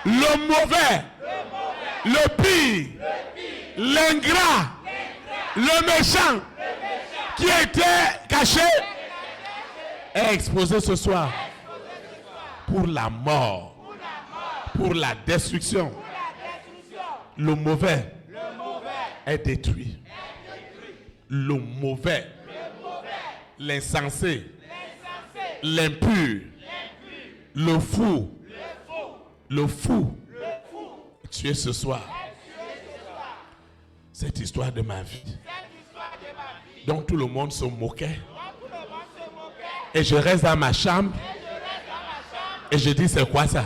le mauvais, le pire, l'ingrat, le méchant qui était caché est exposé ce soir pour la mort, pour la destruction. Le mauvais est détruit. Le mauvais, l'insensé, l'impur, le fou, tu es ce soir. Cette histoire de ma vie, dont tout le monde se moquait, et je reste dans ma chambre, et je dis c'est quoi ça?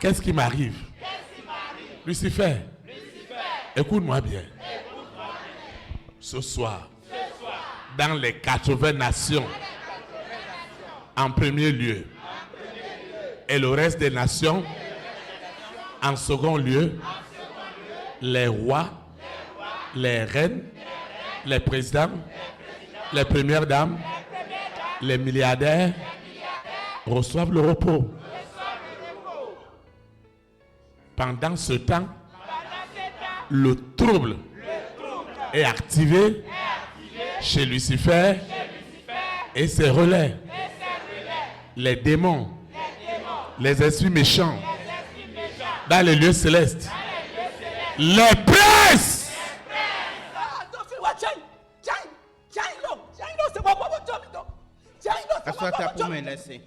Qu'est-ce qui m'arrive? Lucifer, écoute-moi bien. Ce soir, dans les 80 nations, en premier lieu, et le reste des nations, en second lieu, les rois, les reines, les présidents, les premières dames, les milliardaires reçoivent le repos. Pendant ce temps, le trouble est activé chez Lucifer et ses relais. Les démons, les esprits méchants, dans les lieux célestes, les princes. Assois-toi pour me laisser.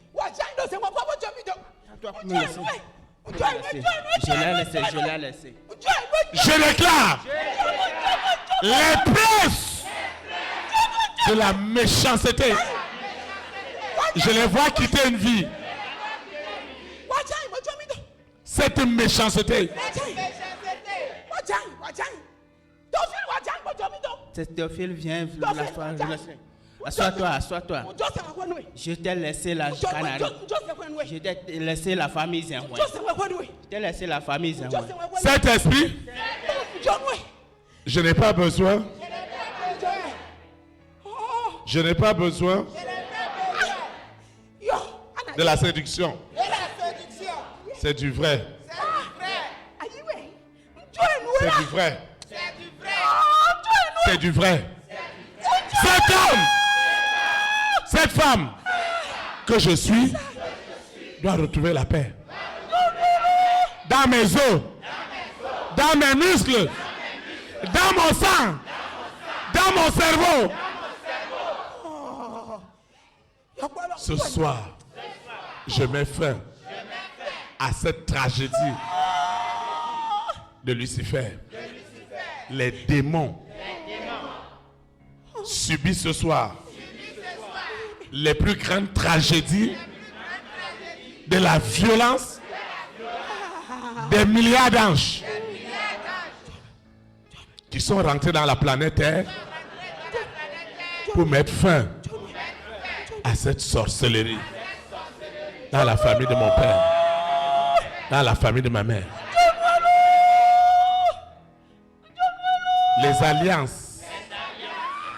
Je l'ai laissé. Je déclare les princes de la méchanceté. Je les vois quitter une vie. Cette méchanceté. Théophile, viens, assois-toi. Je t'ai laissé la Canarie. Je t'ai laissé la famille Zenoué. Cet esprit, je n'ai pas besoin. Je n'ai pas besoin de la séduction. C'est du vrai. C'est du vrai. C'est du vrai. Cet homme, cette femme que je suis doit retrouver la paix. Dans mes os, dans mes muscles, dans mon sang, dans mon cerveau. Ce soir, je mets fin à cette tragédie de Lucifer. Les démons subissent ce soir les plus grandes tragédies de la violence des milliards d'anges qui sont rentrés dans la planète Terre pour mettre fin à cette sorcellerie dans la famille de mon père, dans la famille de ma mère. Les alliances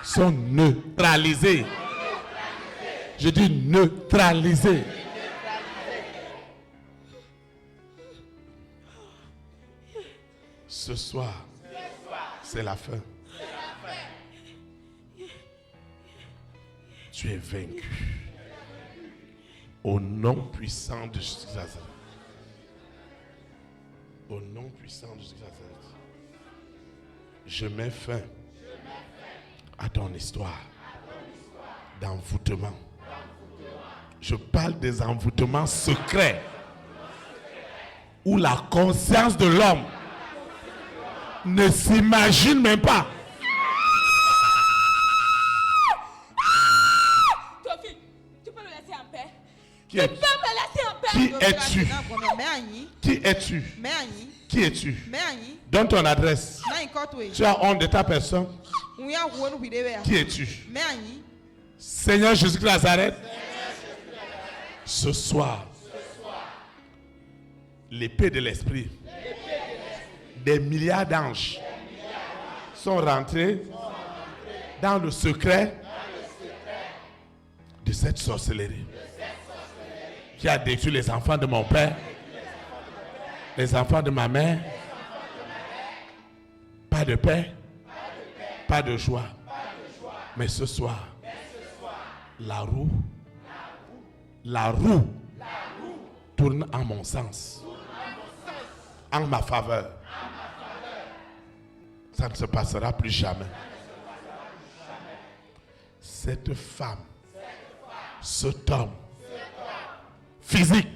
sont neutralisées. Je dis neutralisées. Ce soir, c'est la fin. Tu es vaincu. Au nom puissant de Jésus Nazareth. Au nom puissant de Jésus Nazareth. Je mets fin à ton histoire d'envoûtement. Je parle des envoûtements secrets où la conscience de l'homme ne s'imagine même pas. Théophile, tu peux me laisser en paix. Qui es-tu? Qui es-tu? Qui es-tu? Donne ton adresse. Tu as honte de ta personne. Qui es-tu? Seigneur Jésus de Nazareth. Ce soir, l'épée de l'esprit des milliards d'anges sont rentrés dans le secret de cette sorcellerie qui a détruit les enfants de mon père, Les enfants de ma mère, pas de paix, pas de joie. Mais ce soir, la roue tourne en mon sens, en ma faveur. Ça ne se passera plus jamais. Cette femme, cet homme physique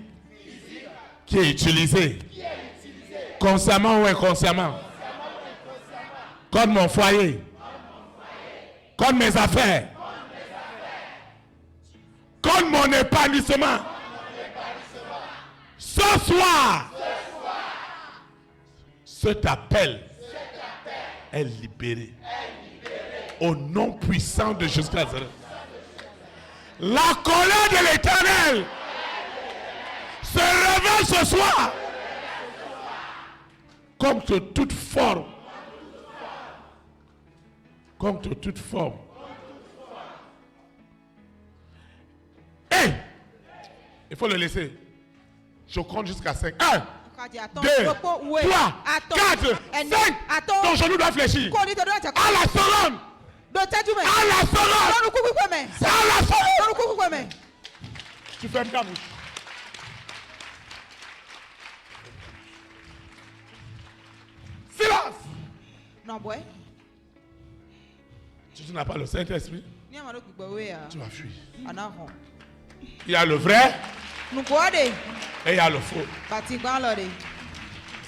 qui est utilisé consciemment ou inconsciemment contre mon foyer, contre mes affaires, contre mon épanouissement. Ce soir, cet appel est libéré. Au nom puissant de Jésus Christ. La colère de l'Éternel se révèle ce soir contre toute forme. Contre toute forme. Et il faut le laisser. Je compte jusqu'à 5. 1, 2, 3, 4, 5. Ton genou doit fléchir. À la seconde. À la seconde. À la seconde. Tu fermes ta bouche. Silence. Non, boy. Si tu n'as pas le Saint-Esprit, tu vas fuir. Il y a le vrai et il y a le faux.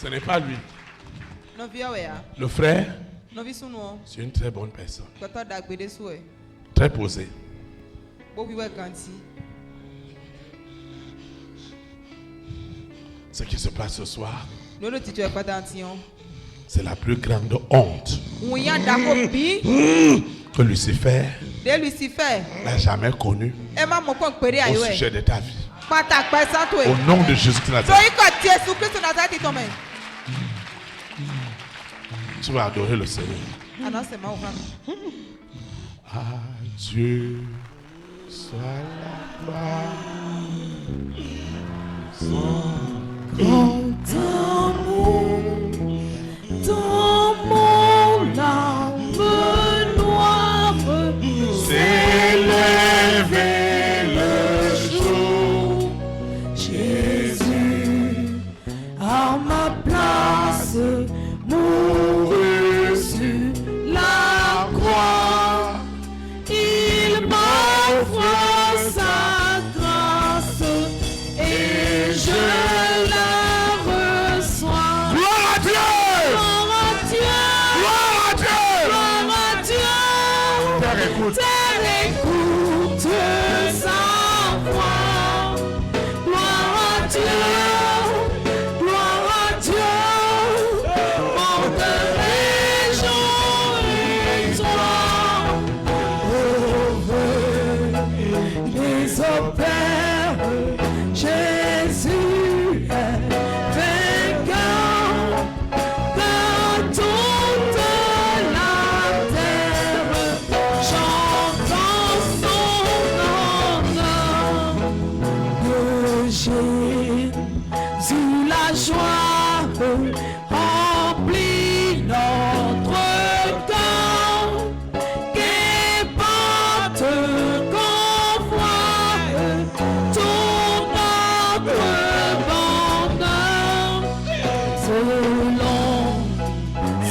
Ce n'est pas lui. Le frère, c'est une très bonne personne. Très posée. Ce qui se passe ce soir, c'est la plus grande honte que Lucifer n'a jamais connue au sujet de ta vie. Au nom de Jésus-Christ. Tu vas adorer le Seigneur. À Dieu soit la gloire. Quand dans mon âme noire s'est levé le jour, Jésus à ma place mourut sur la croix. Il m'offre sa grâce et je la reçois. Gloire à Dieu! Gloire à Dieu! Gloire à Dieu! Gloire à Dieu! Terre écoute. Terre écoute sa voix. Gloire à Dieu! Gloire à Dieu! Mon cœur réjouis-toi. Les opères, Jésus est vainqueur dans toute la terre, chantant son honneur. De Jésus la joie remplit notre cœur. Qu'importe qu'on voit tout notre bonheur, selon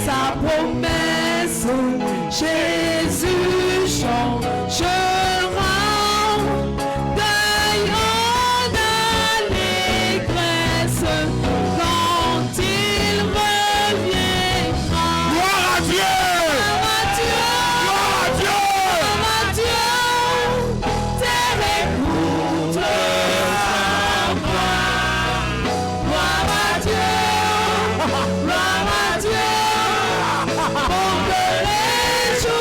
sa promesse, Jésus changera. Deuil en allégresse quand il reviendra. Gloire à Dieu! Gloire à Dieu! Gloire à Dieu! Gloire à Dieu! Terre écoute sa voix. Gloire à Dieu! Gloire à Dieu! Mon cœur réjouis-toi.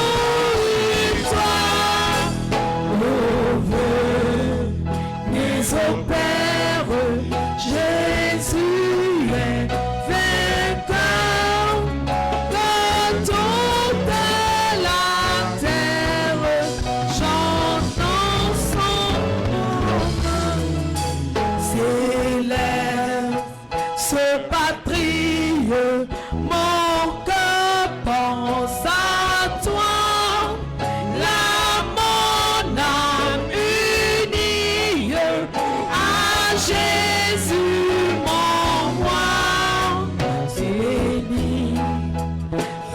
Mes opères, Jésus est vainqueur dans toute la terre, chantant son nom. S'élève ce bâton Jésus, mon roi, béni,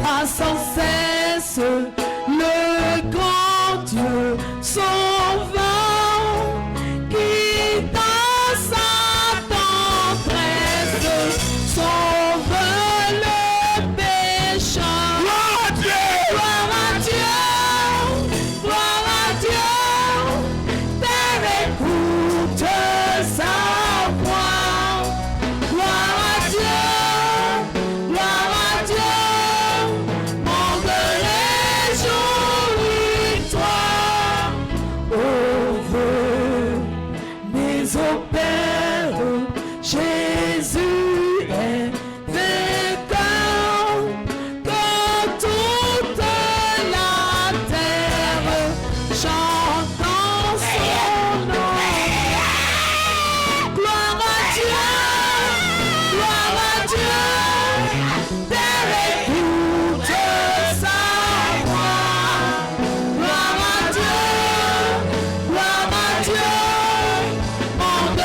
à sans cesse le grand Dieu sauvant qui dans sa tendresse sauve le pécheur. Gloire à Dieu. Gloire à Dieu, gloire à Dieu, Père écoute sa voix. Gloire à Dieu, monde réjouis-toi. Ô Dieu, mais au Père, Jésus est vainqueur, que toute la terre chante en son nom. Gloire à Dieu, Père écoute sa voix. Gloire à Dieu, monde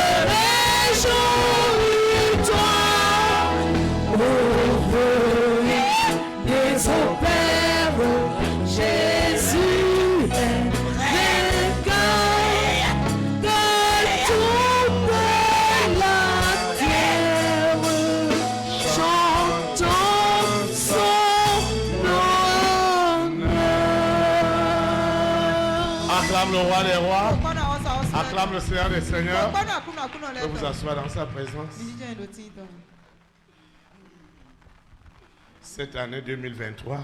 réjouis-toi. Ô Dieu, au Père, Jésus est vainqueur, que toute la terre chante son honneur. Acclame le roi des rois. Bwana wa osa. Acclame le Seigneur des seigneurs. Bwana hakuna Je vous leto. asseoir dans sa présence. Bijija ndo tito. Cette année 2023,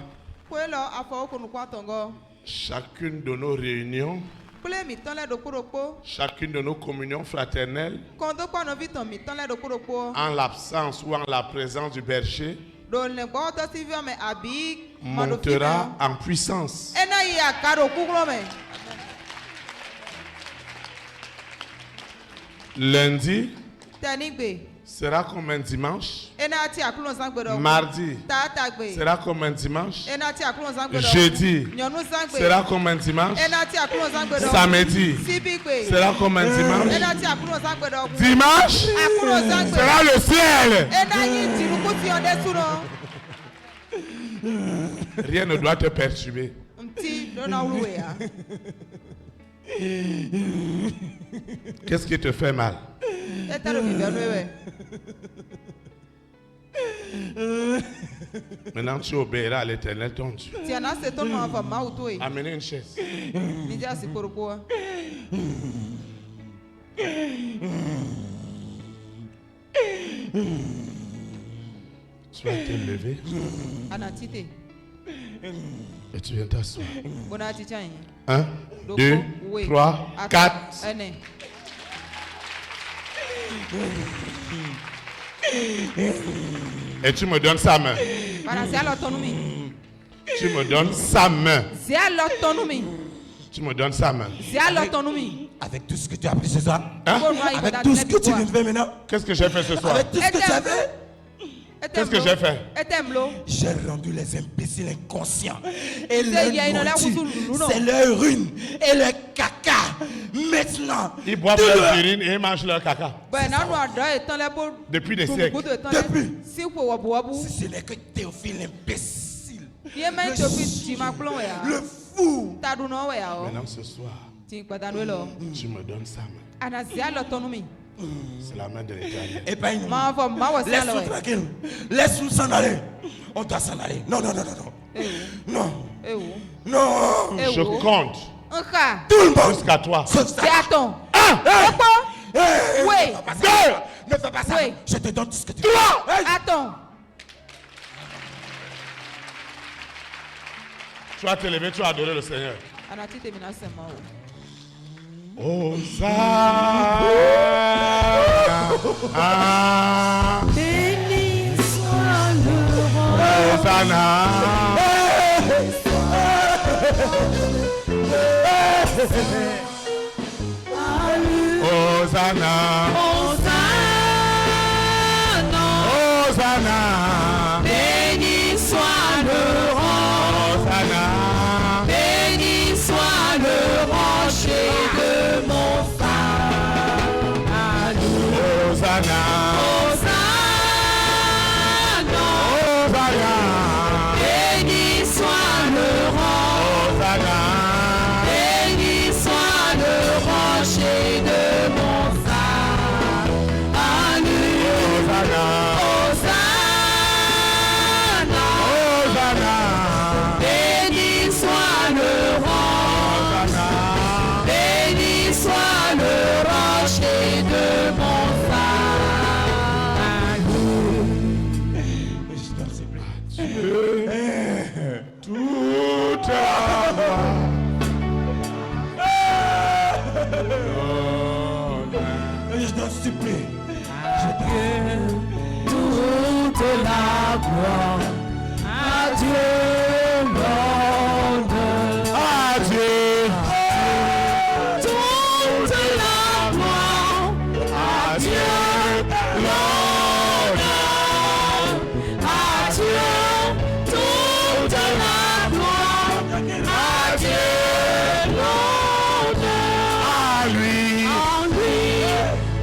Kwelo afọ okunu kwatongo. chacune de nos réunions, Kule mi tán lẹ́dọ̀ kúròpó. chacune de nos communions fraternelles, Kọ́ńdó pọ̀nà vitan mi tán lẹ́dọ̀ kúròpó. en l'absence ou en la présence du berger, Dòlè gbọ́ tó ti fi ọmọ àbí montera en puissance. Ẹná yìí àkàrò kúkúrọ̀ mẹ́. Lundi Tẹ̀nígbè. sera comme un dimanche. Ẹná tí àkúrò sáńgbẹ̀dọ̀. Mardi Tààtàgbè. sera comme un dimanche. Ẹná tí àkúrò sáńgbẹ̀dọ̀. Jeudi Nyọ̀nú sáńgbè. sera comme un dimanche. Ẹná tí àkúrò sáńgbẹ̀dọ̀. Samedi Síbígbè. sera comme un dimanche. Ẹná tí àkúrò sáńgbẹ̀dọ̀. Dimanche Àkúrò sáńgbè. sera le ciel. Ẹná yìí tìrúkú tí ọdẹ súná. Rien ne doit te perturber. Ntí lọ́nà wúwe yá. Qu'est-ce qui te fait mal? Ẹ tẹ́lẹ̀ mi bẹ̀rù ewé. Maintenant, tu obéiras à l'Éternel ton Dieu. Tí a náà ṣe tó nù ọ̀fọ̀ máa wù tó yìí. Amenez une chaise. Níjà sí kórópó wa. Tu vas te lever Àná títè. et tu viens t'asseoir. Bọ́dá ti chá yẹn. 1, 2, 3, 4. Ẹnẹ. Et tu me donnes sa main. Bàrà sí àlọ́ tọ́nu mi. Tu me donnes sa main. Sí àlọ́ tọ́nu mi. Tu me donnes sa main. Sí àlọ́ tọ́nu mi. Avec tout ce que tu as appris ce soir, Hein? avec tout ce que tu viens de faire maintenant, Qu'est-ce que j'ai fait ce soir? avec tout ce que tu as fait, Qu'est-ce que j'ai fait? Ẹ tẹ̀ ń lo. j'ai rendu les imbéciles inconscients. Et C'est leur bien, il a l'air nourriture, où, non? c'est leur urine et leur caca. Maintenant, Ils boivent tout leur le- urine et ils mangent leur caca. Bẹ́ẹ̀ náà nù àdó ìtàn lẹ́bù. Depuis des siècles. Depuis. Sí ipò wọ̀bùwọ̀bù. Ce n'est que Théophile imbécile. Yé mẹ́ tó fi tì máa kúlọ̀ wẹ̀ yá. Le fou. Tadùn náà wẹ̀ yá o. Maintenant, ce soir, Tí pàtàkì lọ. tu me donnes sa main. Àná sí àlọ́ tọ́nu mi. C'est la main de l'Éternel. Épargne-nous. Máa fọ máa wọ̀ sí àlọ́ Laisse-nous wẹ̀. tranquille. Laisse-nous s'en aller. On doit s'en aller. Non, non, non, non, non. Non. Ewu. Non. Je compte Nka. Tout le monde. jusqu'à toi. Sauf ça. C'est à ton. Hey, Ọ̀pọ̀. hey, Oui. Ne fais pas ça. Ne fais pas ça. Oui. Je te donne tout ce que tu veux. Hey. Attends. Tu vas te lever, tu vas adorer le Seigneur. Àná títè mi náà sẹ̀ mọ́ o. Hosanna. Béni soit le roi. Hosanna. Hosanna. Hosanna. Hosanna. Béni soit le roi. Hosanna. Béni soit le rocher de mon phare. Hosanna. Hosanna. Béni soit le rang, Hosanna. béni soit le rocher de mon salut. Hosanna. Hosanna, Hosanna. béni soit le rang, Hosanna. béni soit le rocher de mon salut. Je t'en supplie. Toute la gloire. Je t'en supplie. Toute la gloire à Dieu monde. Adieu. Toute la gloire à Dieu l'honneur. À Dieu toute la gloire. À Dieu l'honneur. À lui. En lui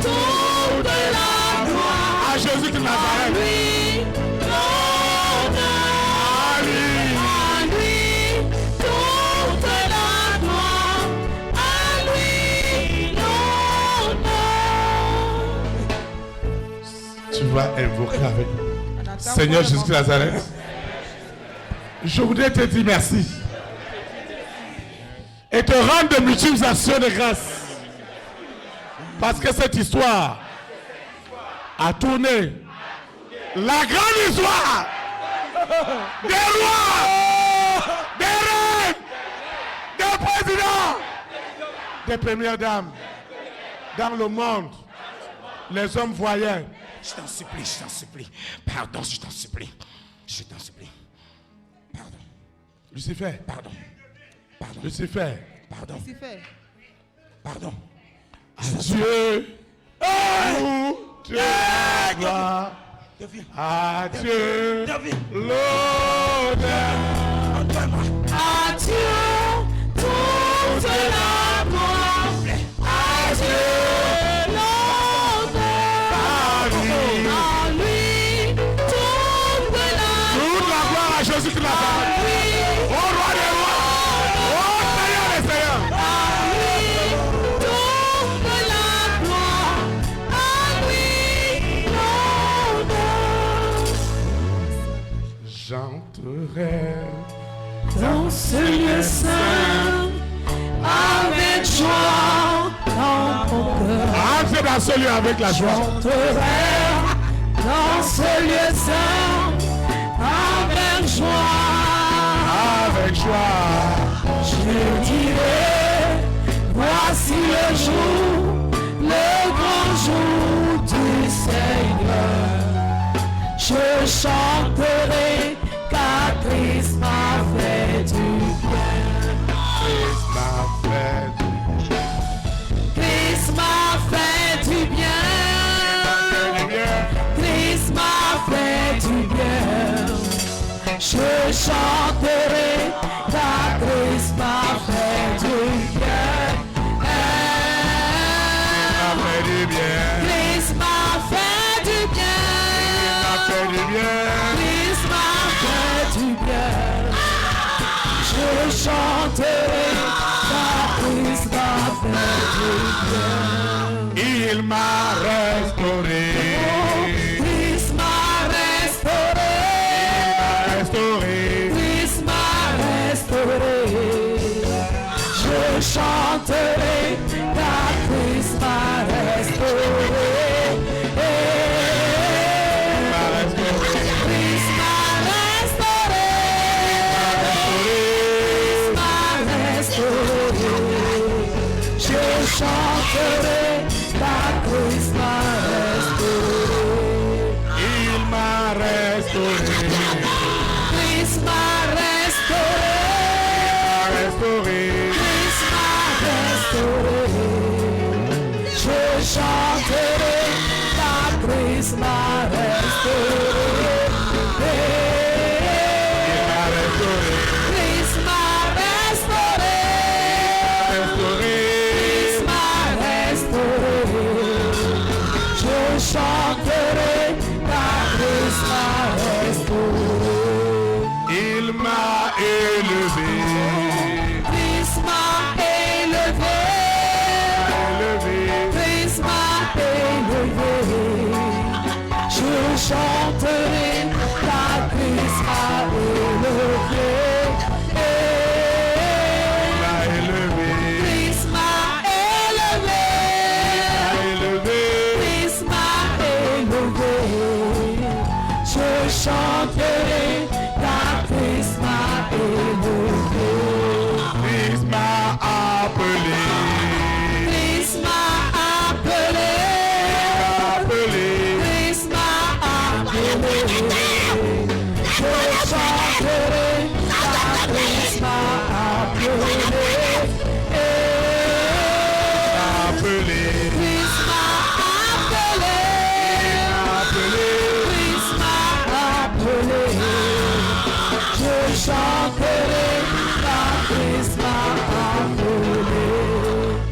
toute la gloire. À Jésus de À Nazareth. lui l'honneur. À lui. À lui toute la gloire. À lui l'honneur. Tu vas invoquer avec nous. On attend Seigneur pour le Jésus de Nazareth, je voudrais te dire merci et te rendre de multiples actions de grâce parce que cette histoire a tourné la grande histoire des rois, des reines, des présidents, des premières dames dans le monde. Les hommes voyaient. Je t'en supplie, je t'en supplie. Pardon, je t'en supplie. Je t'en supplie. Pardon, Lucifer, pardon, pardon, Lucifer, pardon, Lucifer. pardon. Dieu, toute la gloire, Deviens, à Dieu deviens. l'honneur, Entends-moi. À Dieu toute la gloire. À Dieu l'honneur. à lui, À lui toute la toute la gloire à Jésus de Nazareth, au roi des rois, au Seigneur des seigneurs. toute la gloire. À lui l'honneur. J'entrerai Dans ce lieu saint, avec joie dans mon cœur. entre dans ce lieu avec la joie. J'entrerai dans ce lieu saint, avec joie. Avec joie, Je dirai, voici le jour, le grand jour du Seigneur. Je chanterai car Christ m'a fait du bien. Christ m'a fait du Christ m'a fait du bien. bien. Christ m'a fait du bien. Je chanterai car Christ m'a fait du bien. M'a fait du bien. Christ m'a fait du bien. M'a fait du bien. Christ m'a fait du bien. Je chanterai car Christ m'a fait du bien. Il m'a restauré. Christ m'a restauré. Restauré. Christ m'a restauré. Je chanterai car Christ m'a restauré. M'a restauré. Christ m'a restauré. Christ m'a restauré. Je chanterai car Christ m'a restauré. Il m'a restauré. Christ m'a restauré. Restauré. Christ m'a restauré. Je chanterai car Christ m'a restauré. Il m'a restauré. Christ m'a restauré. Restauré. Christ m'a restauré. Je chanterai ta grâce m'a restauré. Il m'a élevé. Christ m'a élevé. Christ m'a élevé. Je chanterai ta grâce m'a élevé. Christ m'a élevé. Christ m'a élevé. Je chanterai ta grâce m'a élevé. Christ m'a appelé. Christ m'a appelé. Christ m'a appelé. Je chanterai ta grâce m'a appelé. Appelé. Christ m'a appelé. Christ m'a appelé. Je chanterai ta grâce m'a appelé.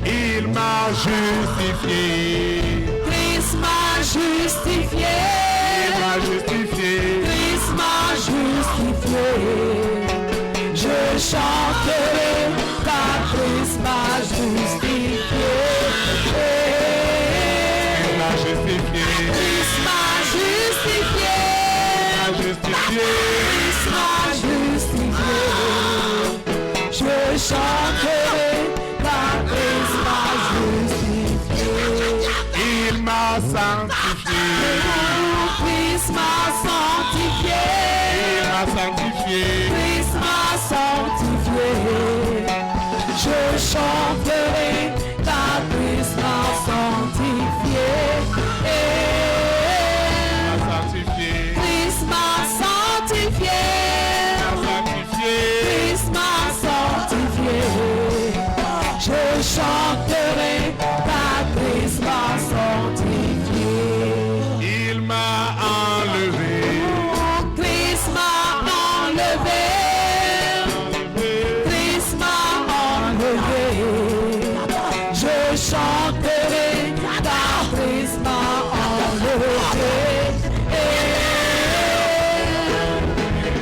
Il m'a justifié. Christ m'a justifié. Il m'a justifié. Christ m'a justifié. Je chanterai ta grâce m'a justifié. Il m'a justifié. Christ m'a justifié. Christ m'a justifié. Je chanterai ta grâce m'a justifié. Il m'a sanctifié. Christ m'a sanctifié. Il m'a sanctifié. Christ m'a sanctifié. Je chanterai ta grâce m'a sanctifié. Sanctifié. Christ m'a sanctifié. Christ m'a sanctifié. Je chanterai ta grâce m'a sanctifié. Il m'a enlevé. Christ m'a enlevé. Christ m'a enlevé. Je chanterai ta grâce m'a enlevé.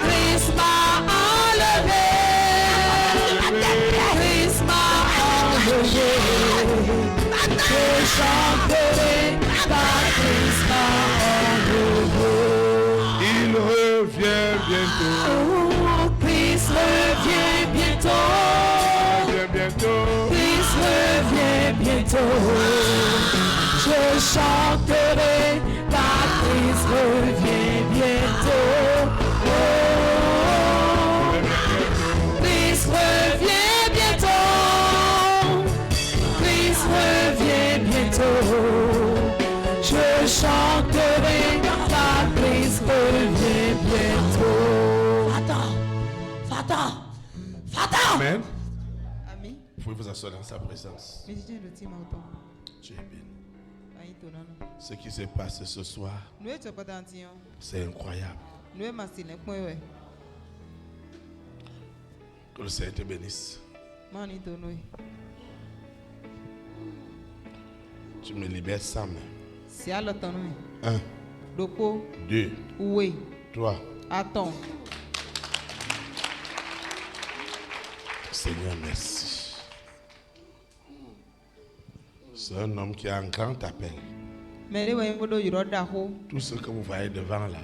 Christ m'a enlevé. Christ m'a enlevé. Je chanterai ta grâce m'a enlevé. Il revient bientôt. Oh, Christ revient bientôt. Christ revient bientôt. Je chanterai ta Christ revient bientôt. Oh, Christ revient bientôt. Christ revient bientôt. Je chanterai ta Christ revient bientôt. Fata. Amen. Ami. Vous pouvez vous asseoir dans sa présence. Méditez le petit autant. Tu es béni. Aïe, ton nom. Ce qui s'est passé ce soir, Nous étions pas dans Tion. c'est incroyable. Nous sommes masculins. Point ouais. Que le Seigneur te bénisse. Mani ton nom. Tu me libères sans main. C'est à l'autonomie. 1, Doko. 2, Oui. 3. Attends. Seigneur, merci. C'est un homme qui a un grand appel. Mais les voyants de Yorodaho. Tout ce que vous voyez devant là,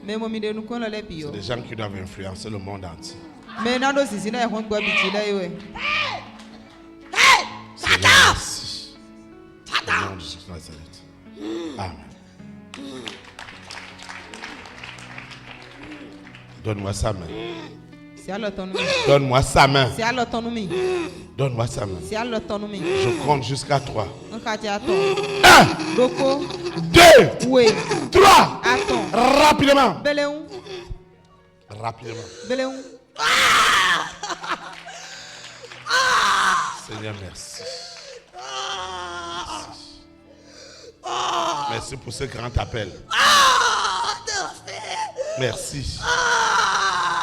Mais mon idée nous connaît les c'est pio. des gens qui doivent influencer le monde entier. Mais non, si c'est là, on doit habiter là. Seigneur, merci. Au nom de Jésus de Nazareth. Amen. Donne-moi sa main. C'est à l'autonomie. Donne-moi sa main. C'est à l'autonomie. Donne-moi sa main. C'est à l'autonomie. Je compte jusqu'à 3. On quartier attends. 1, Doko. 2, Oui. 3. Attends. Rapidement. Beléon. Rapidement. Beléon. Seigneur, merci. Merci pour ce grand appel. Merci.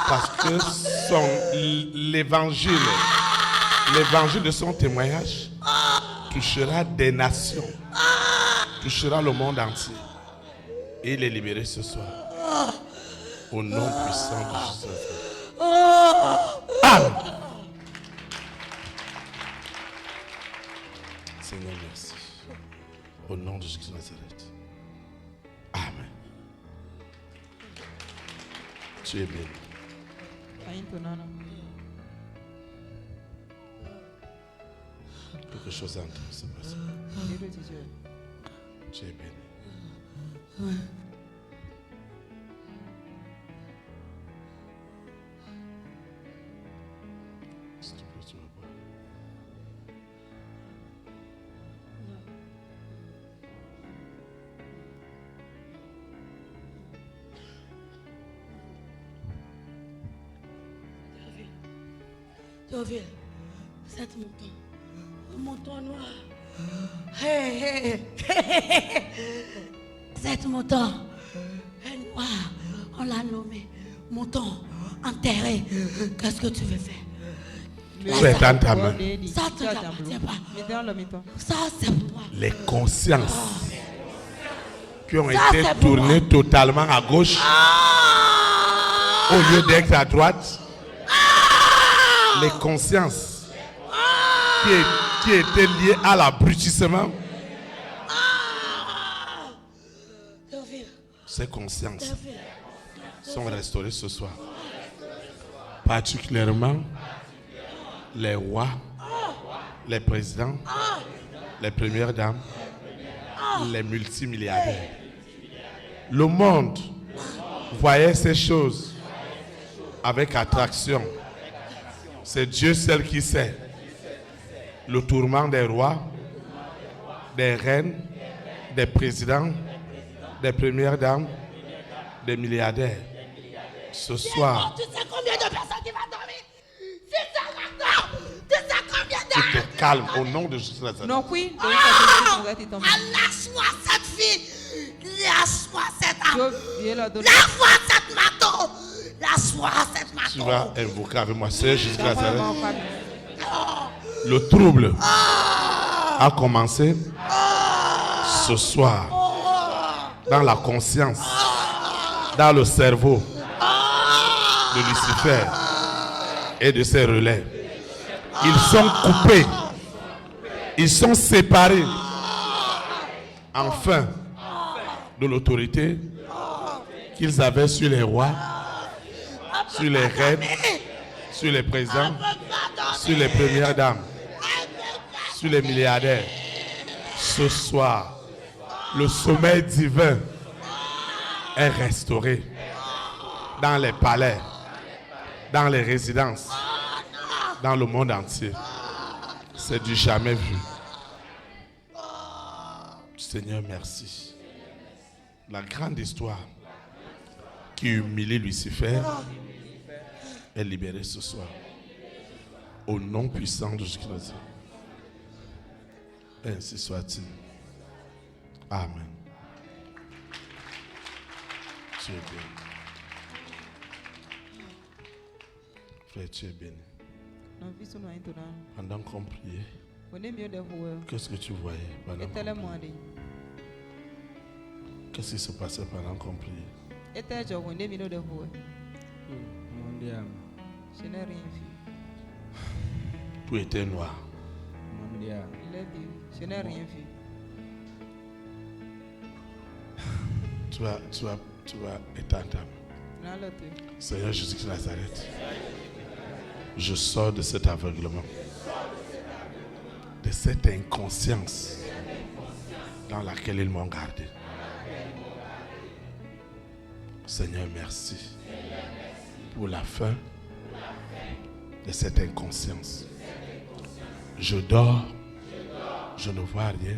Parce que l'évangile de son témoignage touchera des nations, touchera le monde entier. Et il est libéré ce soir. Au nom puissant de Jésus. Amen. Seigneur, merci. Au nom de Jésus de Nazareth. Amen. Tu es béni. Quelque chose en toi se passe. Tu es béni. S'il te plaît, tu vas boire. Théophile, c'est mon temps noir. Hey, hey, hey. C'est mon temps noir. On l'a nommé montant enterré. Qu'est-ce que tu veux faire? Tu es dans ta main. Ça te appartient pas. Ça c'est pour toi. Les consciences qui ont été tournées totalement à gauche au lieu d'être à droite. Les consciences qui étaient liées à l'abrutissement. Ces consciences sont restaurées ce soir. Particulièrement les rois, les présidents, les premières dames, les multimilliardaires. Le monde voyait ces choses avec attraction. C'est Dieu seul qui sait le tourment des rois, des reines, des présidents, des premières dames, des milliardaires. Ce soir, Tu sais combien de personnes qui vont dormir? Tu sais combien de... tu te calmes au nom de Jésus Nazareth. Lâche-moi cette fille. Lâche-moi cette âme. Lâche-moi cette marteau. Lâche-moi cette marteau. Tu vas invoquer avec moi, Seigneur Jésus Nazareth. Le trouble a commencé ce soir dans la conscience, dans le cerveau de Lucifer et de ses relais. Ils sont coupés, ils sont séparés enfin de l'autorité qu'ils avaient sur les rois, sur les reines, sur les présidents, sur les premières dames, sur les milliardaires. Ce soir, le sommeil divin est restauré dans les palais, dans les résidences, dans le monde entier. C'est du jamais vu. Seigneur, merci. La grande histoire qui humilie Lucifer est libérée ce soir. Au nom puissant de Jésus-Christ. Ainsi soit-il. Amen. Tu es béni. Frère, tu es béni. Pendant qu'on priait, qu'est-ce que tu voyais pendant qu'on priait? Qu'est-ce qui se passait pendant qu'on priait? Je n'ai rien vu. Tout était noir. Il est dit, je n'ai rien vu. Tu vas éteindre ta main. Seigneur Jésus-Christ de Nazareth, je sors de cet aveuglement, de cette inconscience dans laquelle ils m'ont gardé. Seigneur, merci pour la fin de cette inconscience. Je dors, je ne vois rien.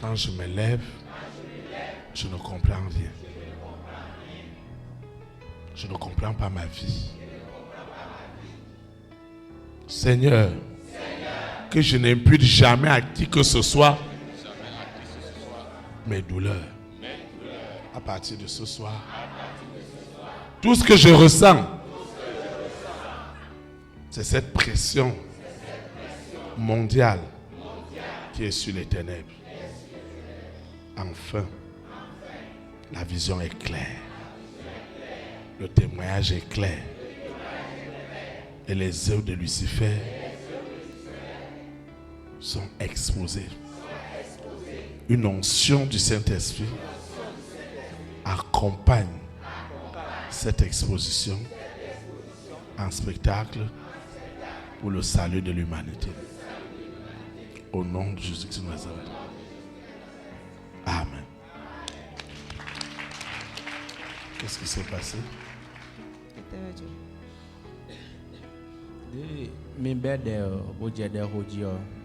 Quand je me lève, je ne comprends rien. Je ne comprends pas ma vie. Seigneur, que je n'impute jamais à qui que ce soit mes douleurs. À partir de ce soir, tout ce que je ressens, c'est cette pression mondiale qui est sur les ténèbres. Enfin, La vision est claire. Le témoignage est clair. Et les œuvres de Lucifer sont exposées. Une onction du Saint-Esprit accompagne cette exposition en spectacle pour le salut de l'humanité. Au nom de Jésus-Christ de Nazareth. Amen. Qu'est-ce qui s'est passé?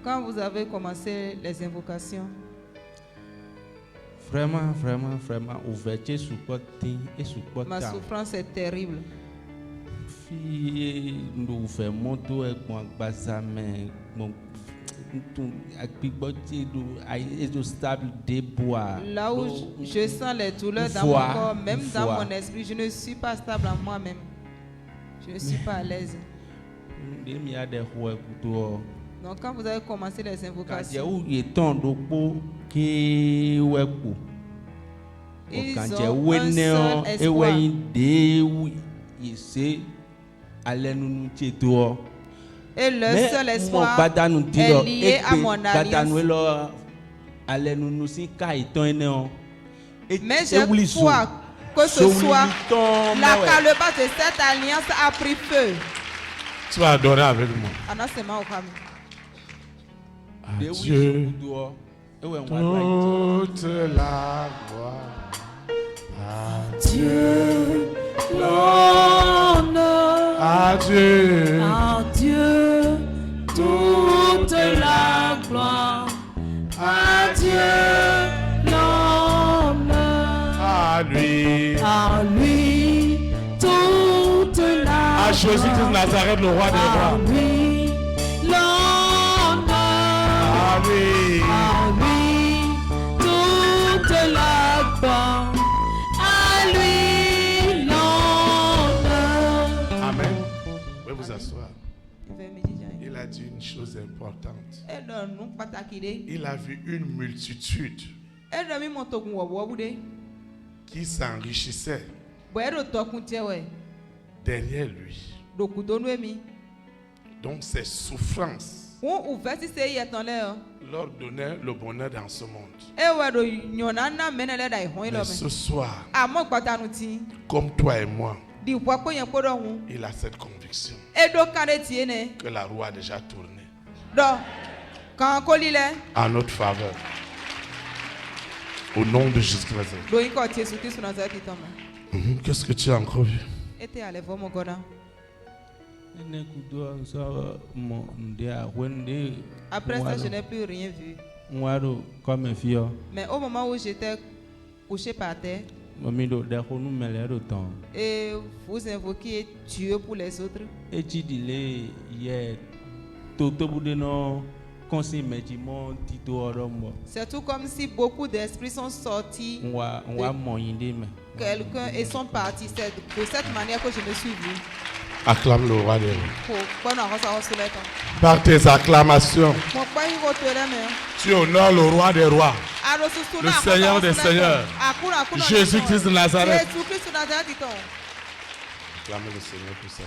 Quand vous avez commencé les invocations, Vraiment, ouverture supporting et support. ma souffrance est terrible. Fi nous fait monto et bon bazame mon stable des bois. Là où je sens les douleurs dans mon corps, même dans mon esprit, je ne suis pas stable en moi-même. Je ne suis pas à l'aise. Donc quand vous avez commencé les invocations, ils ont un seul espoir. Et le seul espoir est lié à mon alliance. Mais j'ai foi que ce soit la calebasse de cette alliance a pris feu. Tu vas adorer avec moi. Adieu. Toute la gloire. Adieu, l'honneur. Adieu. Adieu, toute la gloire. Adieu, l'honneur. À lui. À lui, toute la À Jésus-Christ de Nazareth, le roi des à rois. lui, l'honneur. À lui. À lui, toute la gloire. À lui, l'honneur. Amen. Vous pouvez vous asseoir. Il a dit une chose importante. Il a vu une multitude qui s'enrichissait derrière lui. Donc ses souffrances leur donnaient le bonheur dans ce monde. Mais ce soir, comme toi et moi, il a cette conviction que la roue a déjà tourné en notre faveur. Au nom de Jésus-Christ. Qu'est-ce que tu as encore vu? Après ça, je n'ai plus rien vu. Mais au moment où j'étais couché par terre, et vous invoquiez Dieu pour les autres, c'est tout comme si beaucoup d'esprits sont sortis de quelqu'un et sont partis. C'est de cette manière que je me suis vu. Acclame le roi des rois. Par tes acclamations, tu honores le roi des rois, le Seigneur des seigneurs, Jésus-Christ de Nazareth. Acclamez le Seigneur pour ça.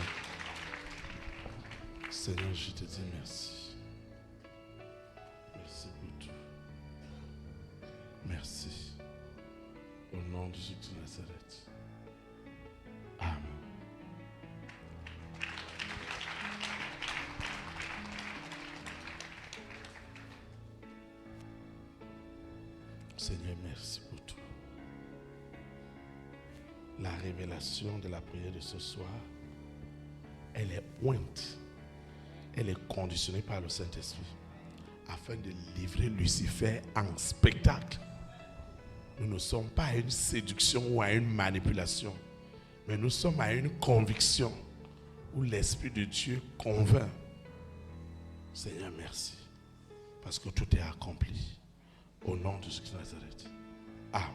Seigneur, je te dis merci. Merci pour tout. Merci. Au nom de Jésus de Nazareth. Amen. Seigneur, merci pour tout. La révélation de la prière de ce soir, elle est pointe. Elle est conditionnée par le Saint-Esprit afin de livrer Lucifer en spectacle. Nous ne sommes pas à une séduction ou à une manipulation, mais nous sommes à une conviction où l'Esprit de Dieu convainc. Seigneur, merci, parce que tout est accompli. Au nom de Jésus de Nazareth. Amen.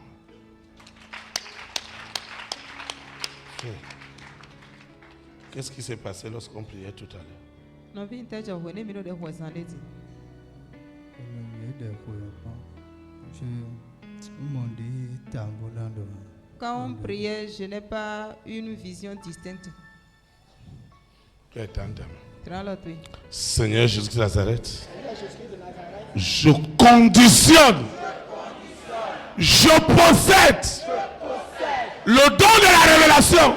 Qu'est-ce qui s'est passé lorsqu'on priait tout à l'heure? Quand on priait, je n'ai pas une vision distincte. Seigneur Jésus de Nazareth, je conditionne, je possède le don de la révélation.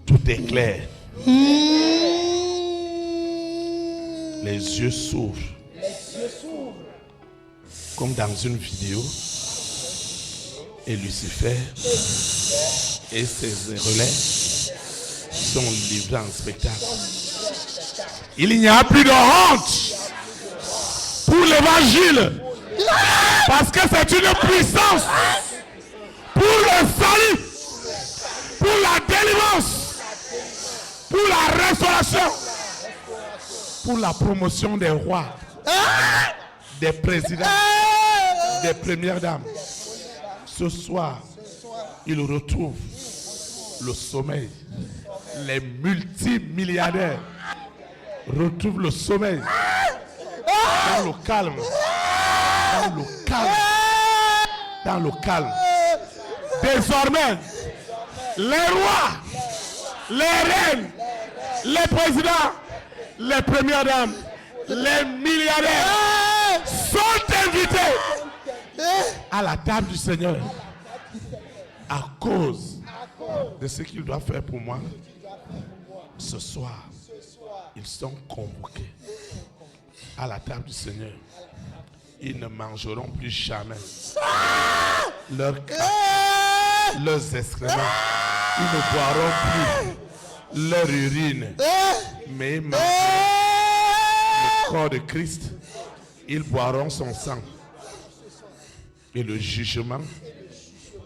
Tout est clair. Les yeux s'ouvrent. Comme dans une vidéo. Et Lucifer et ses relais sont livrés en spectacle. Il n'y a plus de honte pour l'évangile. Parce que c'est une puissance pour le salut, pour la délivrance, pour la restauration, pour la promotion des rois, des présidents, des premières dames. Ce soir, il retrouve le sommeil. Les multimilliardaires retrouvent le sommeil dans le calme. Dans le calme. Dans le calme. Désormais, les rois, les reines, les présidents, les premières dames, les milliardaires sont invités à la table du Seigneur à cause de ce qu'il doit faire pour moi. Ce soir, ils sont convoqués à la table du Seigneur. Ils ne mangeront plus jamais leurs crêpes, leurs excréments. Ils ne boiront plus leur urine, mais ils mangeront le corps de Christ. Ils boiront son sang. Et le jugement,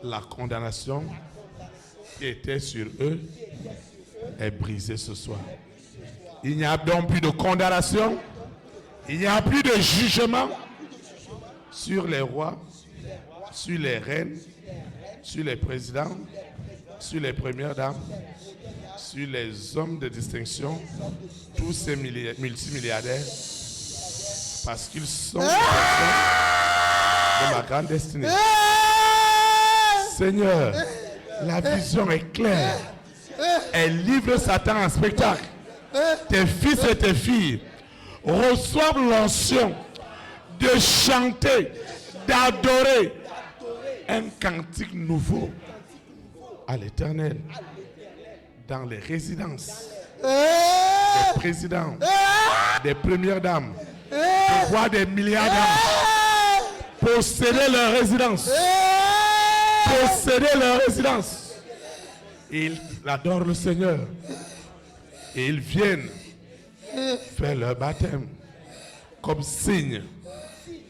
la condamnation qui était sur eux est brisée ce soir. Il n'y a donc plus de condamnation, il n'y a plus de jugement sur les rois, sur les reines, sur les présidents, sur les premières dames, sur les hommes de distinction, tous ces multimilliardaires, parce qu'ils sont des personnes de ma grande destinée. Seigneur, la vision est claire. Elle livre Satan en spectacle. Tes fils et tes filles reçoivent l'onction de chanter, d'adorer un cantique nouveau à l'Éternel dans les résidences des présidents, des premières dames, des rois, des milliards d'âmes. Posséder leur résidence. Posséder leur résidence. Ils adorent le Seigneur. Et ils viennent faire leur baptême comme signe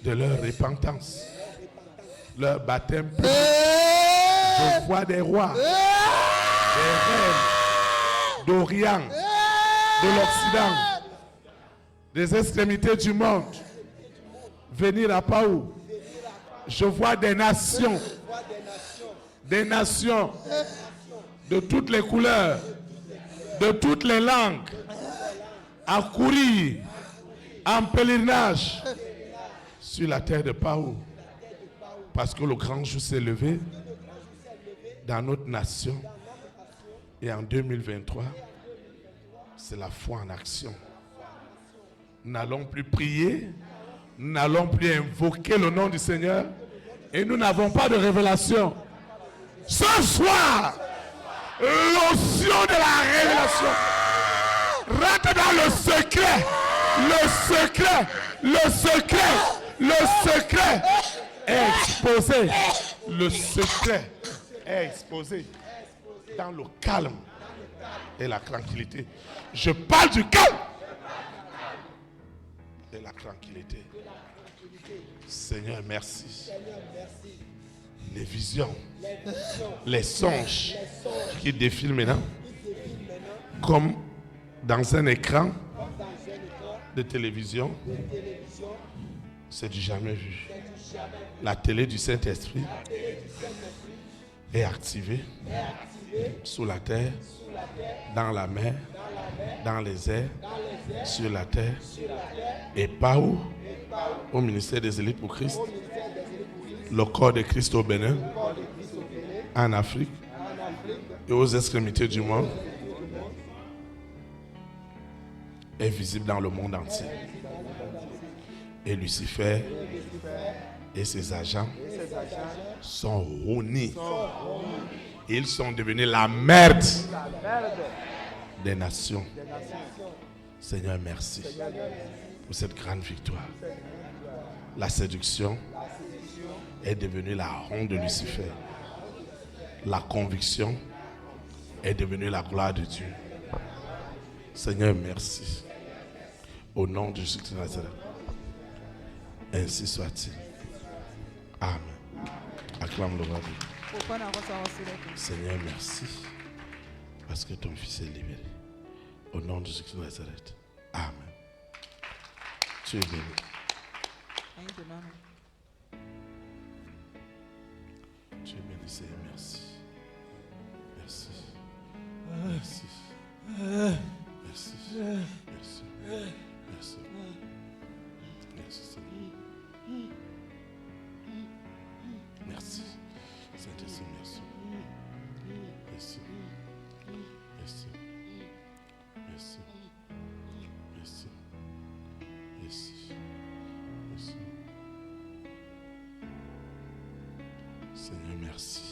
de leur repentance. Leur baptême public. Je vois des rois, des reines d'Orient, de l'Occident, des extrémités du monde venir à Paou. Je vois des nations de toutes les couleurs, de toutes les langues, accourir en pèlerinage sur la terre de Paou. Parce que le grand jour s'est levé dans notre nation. Et en 2023, c'est la foi en action. Nous n'allons plus prier, nous n'allons plus invoquer le nom du Seigneur et nous n'avons pas de révélation. Ce soir, l'onction de la révélation rentre dans le secret. Le secret, le secret, le secret est exposé. Le secret est exposé dans le calme et la tranquillité. Je parle du calme et la tranquillité. Seigneur, merci. Les visions, les songes qui défilent maintenant, comme dans un écran de télévision, c'est du jamais vu. La télé du Saint-Esprit est activée sous la terre, dans la mer, dans les airs, sur la terre. Et Paou au ministère des élites pour Christ, le corps de Christ au Bénin, en Afrique et aux extrémités du monde, est visible dans le monde entier. Et Lucifer et ses agents sont réunis. Ils sont devenus la merde des nations. Seigneur, merci pour cette grande victoire. La séduction est devenue la honte de Lucifer. La conviction est devenue la gloire de Dieu. Seigneur, merci. Au nom de Jésus de Nazareth. Ainsi soit-il. Amen. Acclame le roi de Dieu. Seigneur, merci. Parce que ton fils est libéré. Au nom de Jésus de Nazareth. Amen. Tu es béni. Tu es béni, Seigneur. Merci. Merci. Merci. Merci. Merci. Merci. Merci, Seigneur. Merci. Saint-Esprit, merci. Merci. Merci. Merci. Merci. Merci. Merci. Seigneur, merci.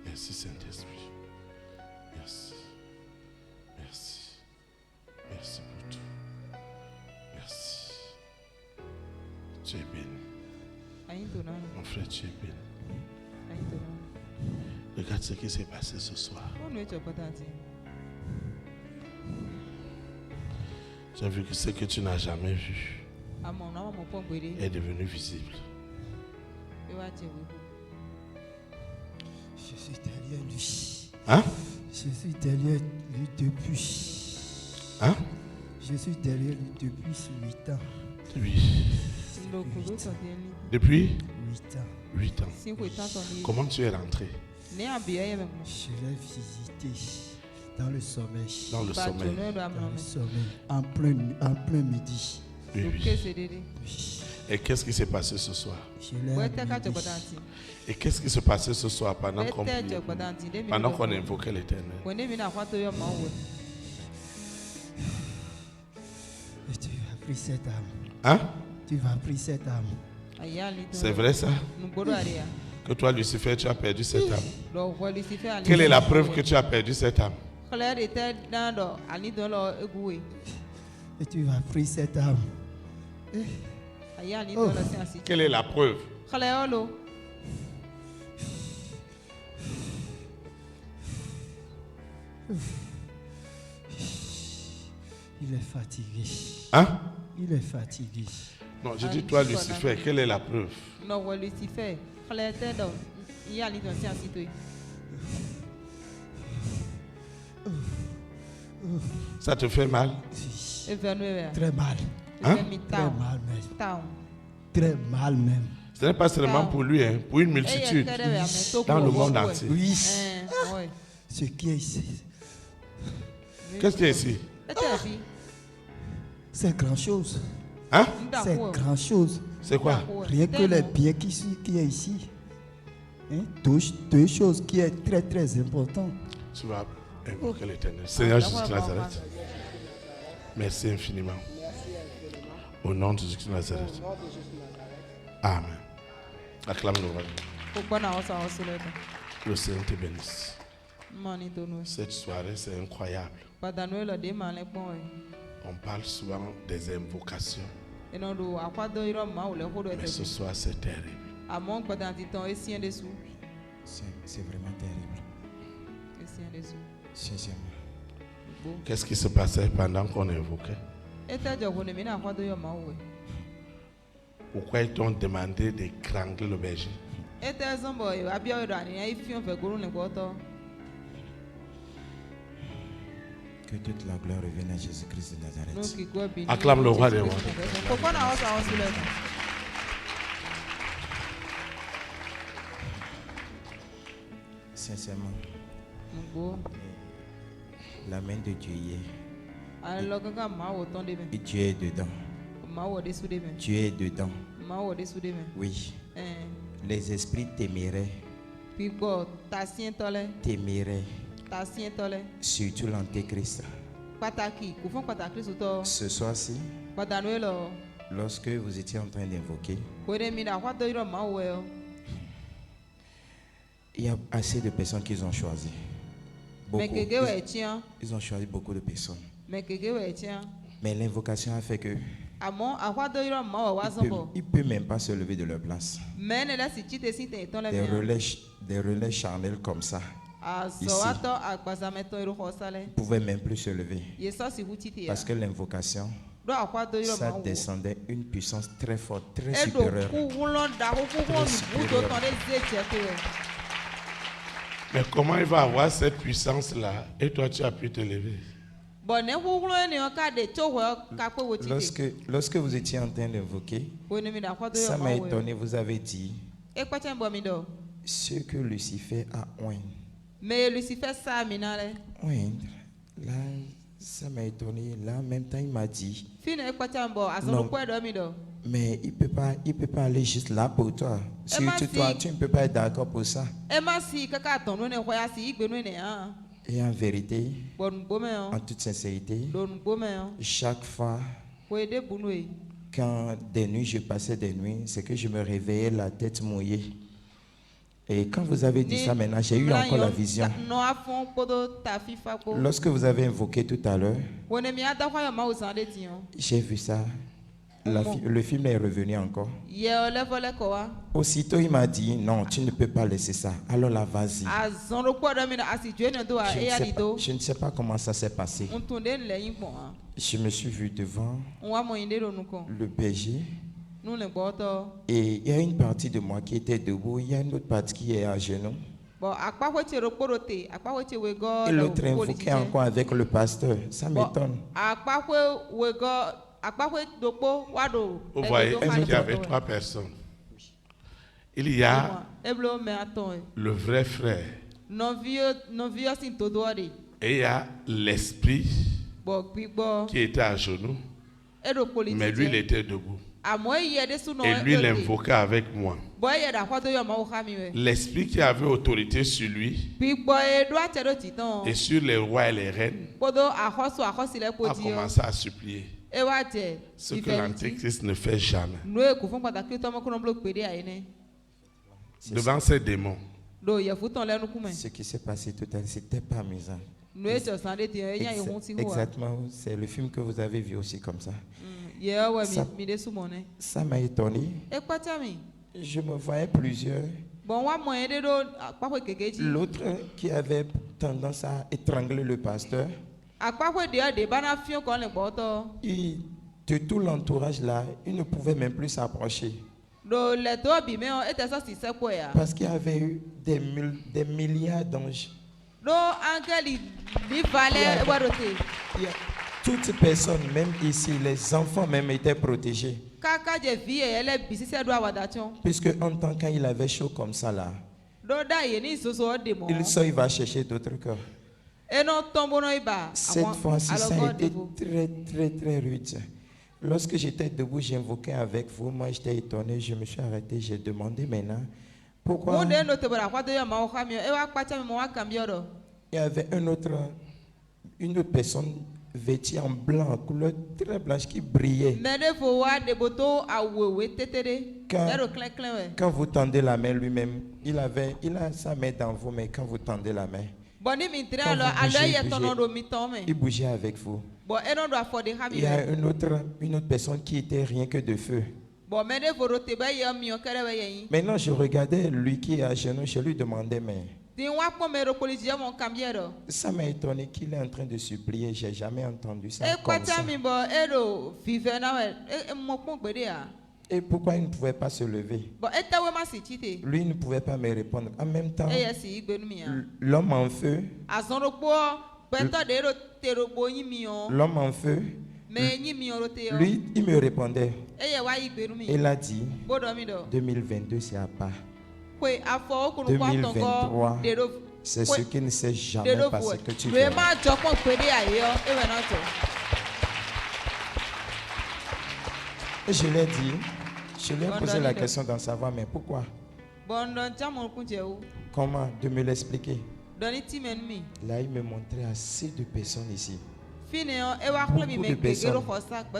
Merci, Saint-Esprit. Merci. Merci. Merci pour tout. Merci. Tu es béni. Mon frère, tu es béni. Regarde ce qui s'est passé ce soir. J'ai vu que ce que tu n'as jamais vu est devenu visible. Je suis derrière lui. Hein? Je suis derrière lui depuis. Hein? Je suis derrière lui depuis 8 ans. Oui. Depuis 8 ans. 8 ans. Comment tu es rentré? Je l'ai visité dans le sommeil. Dans le sommeil. Dans le sommeil. En plein midi. Oui, oui. Et qu'est-ce qui s'est passé ce soir? Je l'ai amené. Et qu'est-ce qui se passait ce soir pendant qu'on priait, pendant qu'on invoquait l'Éternel? Et tu as pris cette âme. Hein? Tu vas pris cette âme. C'est vrai ça? Que toi, Lucifer, tu as perdu cette âme. Quelle est la preuve que tu as perdu cette âme? Et tu vas pris cette âme. Oh. Quelle est la preuve? Il est fatigué. Hein? Il est fatigué. Non, je dis toi, Lucifer, quelle est la preuve? Ça te fait mal? Très mal. Hein? Très mal même. Très mal même. Ce n'est pas seulement pour lui, hein, pour une multitude dans le monde entier. Oui. Ce qui est ici. Qu'est-ce qui est ici? C'est grand chose. Hein? C'est grand chose. C'est quoi? Rien que les biens qui est ici. Hein? Deux choses qui est très très important. Tu vas invoquer l'Éternel. Seigneur Jésus de Nazareth. Merci infiniment. Au nom de Jésus de Nazareth. Amen. Acclame le roi. Le Seigneur te bénisse. Cette soirée, c'est incroyable. On parle souvent des invocations. Mais ce soir, c'est terrible. C'est vraiment terrible. Sincèrement. Qu'est-ce qui se passait pendant qu'on invoquait? Pourquoi ils t'ont demandé d'étrangler le berger? Que toute la gloire revienne à Jésus-Christ de Nazareth. Acclame le roi des rois. Sincèrement, la main de Dieu y est. Et Dieu est dedans. Tu es dedans. Oui. Les esprits t'aimeraient. T'aimeraient. Surtout l'antéchrist. Ce soir-ci, lorsque vous étiez en train d'invoquer, il y a assez de personnes qu'ils ont choisi. Beaucoup. Ils ont choisi beaucoup de personnes. Mais l'invocation a fait que ils ne peuvent même pas se lever de leur place. Des relais charnels comme ça. Ici, ils ne pouvaient même plus se lever. Parce que l'invocation, ça descendait une puissance très forte, très supérieure. Mais comment il va avoir cette puissance-là et toi tu as pu te lever? Lorsque vous étiez en train d'invoquer, ça m'a étonné, vous avez dit ce que Lucifer a oint. Oindre, là, ça m'a étonné. Là, en même temps, il m'a dit non, mais il peut pas aller juste là pour toi. Surtout toi, tu ne peux pas être d'accord pour ça. Et en vérité, en toute sincérité, chaque fois quand des nuits je passais des nuits, c'est que je me réveillais la tête mouillée. Et quand vous avez dit ça maintenant, j'ai eu encore la vision. Lorsque vous avez invoqué tout à l'heure, j'ai vu ça. Le film est revenu encore. Aussitôt, il m'a dit, non, tu ne peux pas laisser ça. Alors là, vas-y. Je ne sais pas comment ça s'est passé. Je me suis vu devant le berger. Et il y a une partie de moi qui était debout, il y a une autre partie qui est à genoux. Et l'autre invoquait encore avec le pasteur. Ça m'étonne. Vous voyez, il y avait 3 personnes. Il y a le vrai frère. Et il y a l'esprit qui était à genoux. Mais lui, il était debout. Et lui, il invoquait avec moi. L'esprit qui avait autorité sur lui et sur les rois et les reines a commencé à supplier. Ce que l'Antéchrist ne fait jamais. Devant ces démons. Ce qui s'est passé tout à l'heure, c'était pas amusant. Exactement, c'est le film que vous avez vu aussi comme ça. Ça m'a étonné. Je me voyais plusieurs. L'autre qui avait tendance à étrangler le pasteur. De tout l'entourage là, il ne pouvait même plus s'approcher. Parce qu'il y avait eu des milliards d'anges. Toutes personnes, même ici, les enfants même étaient protégés. Puisque en tant qu'il avait chaud comme ça là, il sort, il va chercher d'autres corps. Cette fois-ci, ça a été très, très, très rude. Lorsque j'étais debout, j'invoquais avec vous. Moi, j'étais étonné. Je me suis arrêté. J'ai demandé maintenant pourquoi. Il y avait une autre personne vêtue en blanc, couleur très blanche qui brillait. Quand vous tendez la main lui-même, il a sa main dans vous, mais quand vous tendez la main, il bougeait avec vous. Il y a une autre personne qui était rien que de feu. Maintenant, je regardais lui qui est à genoux, je lui demandais, mais ça m'a étonné qu'il est en train de supplier. J'ai jamais entendu ça comme ça. Et pourquoi il ne pouvait pas se lever? Lui, il ne pouvait pas me répondre. En même temps, l'homme en feu, lui, il me répondait. Il a dit, 2022, c'est à part. 2023, c'est ce qui ne s'est jamais passé que tu fais. Et je l'ai dit, je lui ai posé la question d'en savoir, mais pourquoi? Comment? De me l'expliquer. Là, il me montrait assez de personnes ici. Beaucoup de personnes.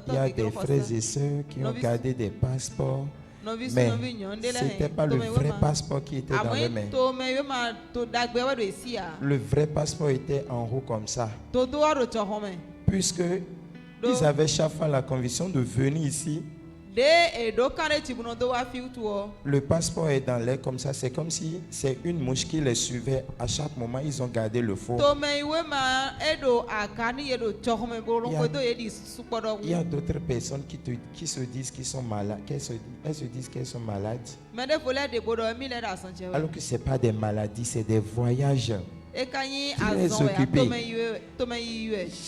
Il y a des frères et sœurs qui ont gardé des passeports, mais ce n'était pas le vrai passeport qui était dans les mains. Le vrai passeport était en haut comme ça. Puisque ils avaient chaque fois la conviction de venir ici. Le passeport est dans l'air comme ça. C'est comme si c'est une mouche qui les suivait. À chaque moment, ils ont gardé le faux. Il y a d'autres personnes qui se disent qu'ils sont malades. Elles se disent qu'elles sont malades. Alors que ce n'est pas des maladies, c'est des voyages.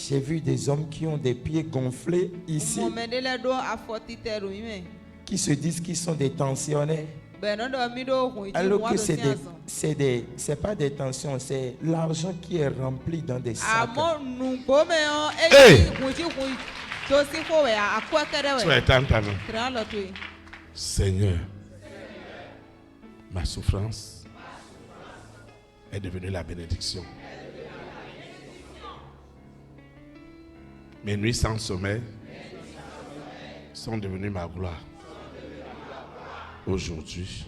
J'ai vu des hommes qui ont des pieds gonflés ici, qui se disent qu'ils sont des tensionnaires. Alors que c'est pas des tensions, c'est l'argent qui est rempli dans des sacs. Hey! Seigneur, ma souffrance est devenue la bénédiction. Mes nuits sans sommeil sont devenues ma gloire. Aujourd'hui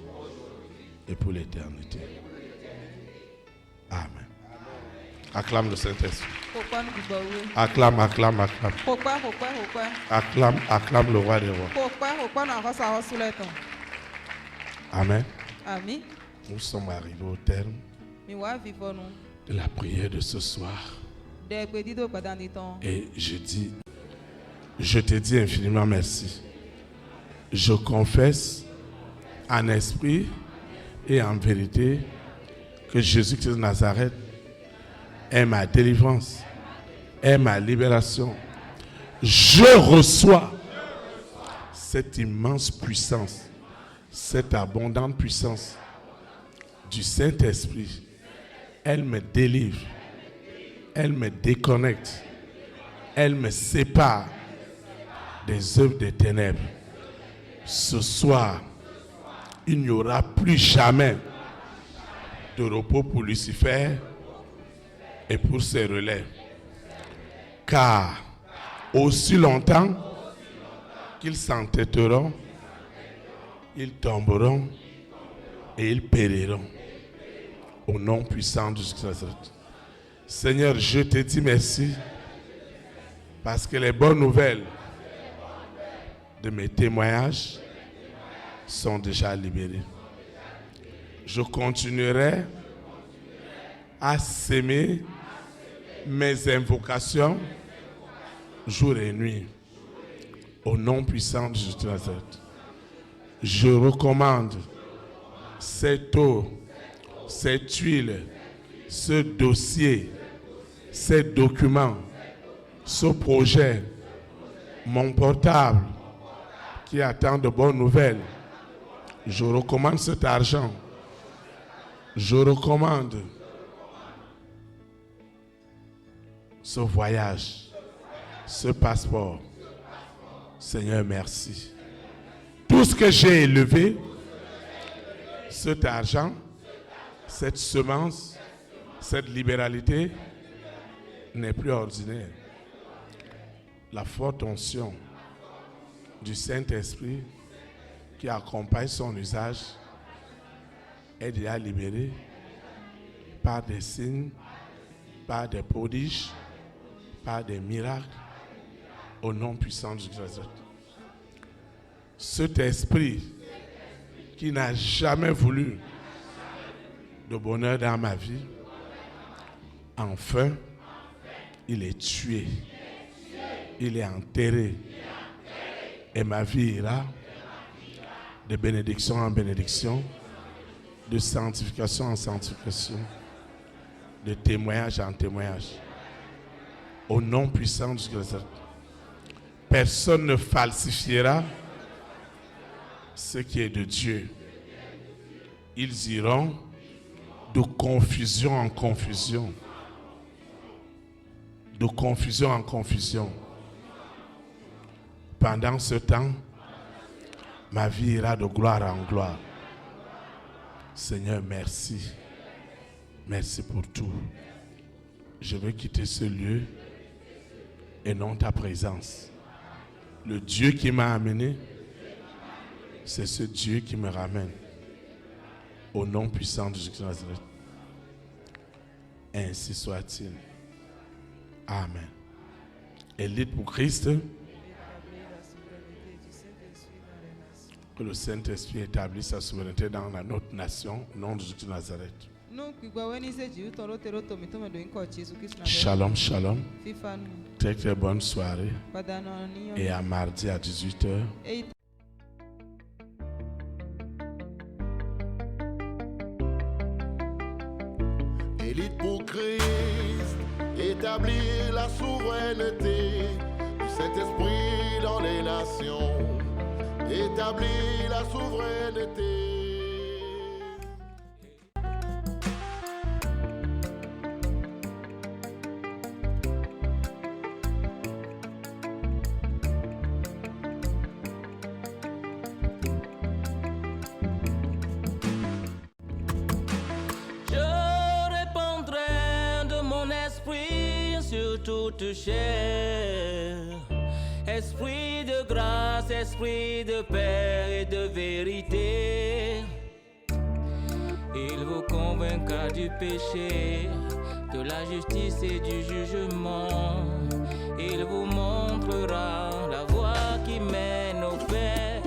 et pour l'éternité. Amen. Acclame le Saint-Esprit. Acclame, acclame, acclame. Acclame, acclame le roi des rois. Amen. Nous sommes arrivés au terme de la prière de ce soir. Et je te dis infiniment merci. Je confesse en esprit et en vérité que Jésus-Christ de Nazareth est ma délivrance, est ma libération. Je reçois cette immense puissance, cette abondante puissance du Saint-Esprit. Elle me délivre, elle me déconnecte, elle me sépare des œuvres des ténèbres. Ce soir, il n'y aura plus jamais de repos pour Lucifer et pour ses relais. Car aussi longtemps qu'ils s'entêteront, ils tomberont et ils périront. Au nom puissant de Jésus. Seigneur, je te dis merci parce que les bonnes nouvelles de mes témoignages sont déjà libérées. Je continuerai à s'aimer mes invocations jour et nuit. Au nom puissant de Jésus de Nazareth. Je recommande cette eau, cette huile, ce dossier, ces documents, ce projet, mon portable qui attend de bonnes nouvelles. Je recommande cet argent. Je recommande ce voyage, ce passeport. Seigneur, merci. Tout ce que j'ai élevé, cet argent, cette semence, cette libéralité n'est plus ordinaire. La forte onction du Saint-Esprit qui accompagne son usage est déjà libérée par des signes, par des prodiges, par des miracles, au nom puissant de Jésus. Cet esprit qui n'a jamais voulu de bonheur dans ma vie, enfin, il est tué, il est enterré, et ma vie ira de bénédiction en bénédiction, de sanctification en sanctification, de témoignage en témoignage. Au nom puissant de Jésus, personne ne falsifiera ce qui est de Dieu. Ils iront de confusion en confusion. De confusion en confusion. Pendant ce temps, Ma vie ira de gloire en gloire. Seigneur, merci. Merci pour tout. Je veux quitter ce lieu et non ta présence. Le Dieu qui m'a amené, c'est ce Dieu qui me ramène. Au nom puissant de Jésus de Nazareth. Ainsi soit-il. Amen. Élite pour Christ. Que le Saint-Esprit établisse sa souveraineté dans notre nation, au nom de Jésus de Nazareth. Shalom, shalom. Très très bonne soirée. Et à mardi à 18h. Élite pour Christ, établir la souveraineté du Saint-Esprit dans les nations. Établir la souveraineté. Toute chair, esprit de grâce, esprit de paix et de vérité. Il vous convaincra du péché, de la justice et du jugement. Il vous montrera la voie qui mène au Père.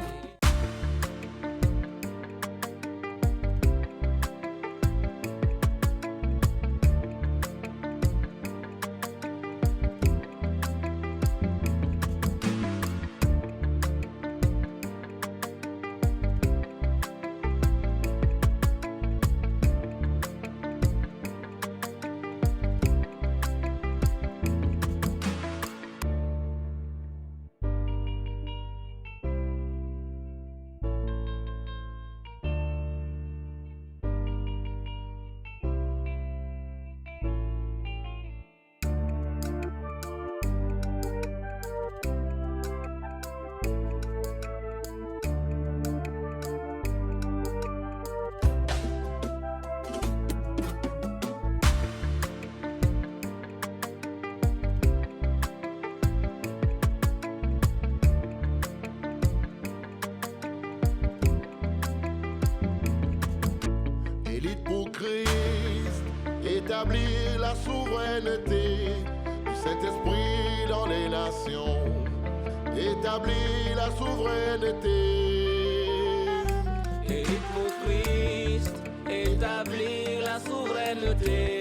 Établir la souveraineté du Saint-Esprit dans les nations. Établir la souveraineté. Élite pour Christ, établir la souveraineté.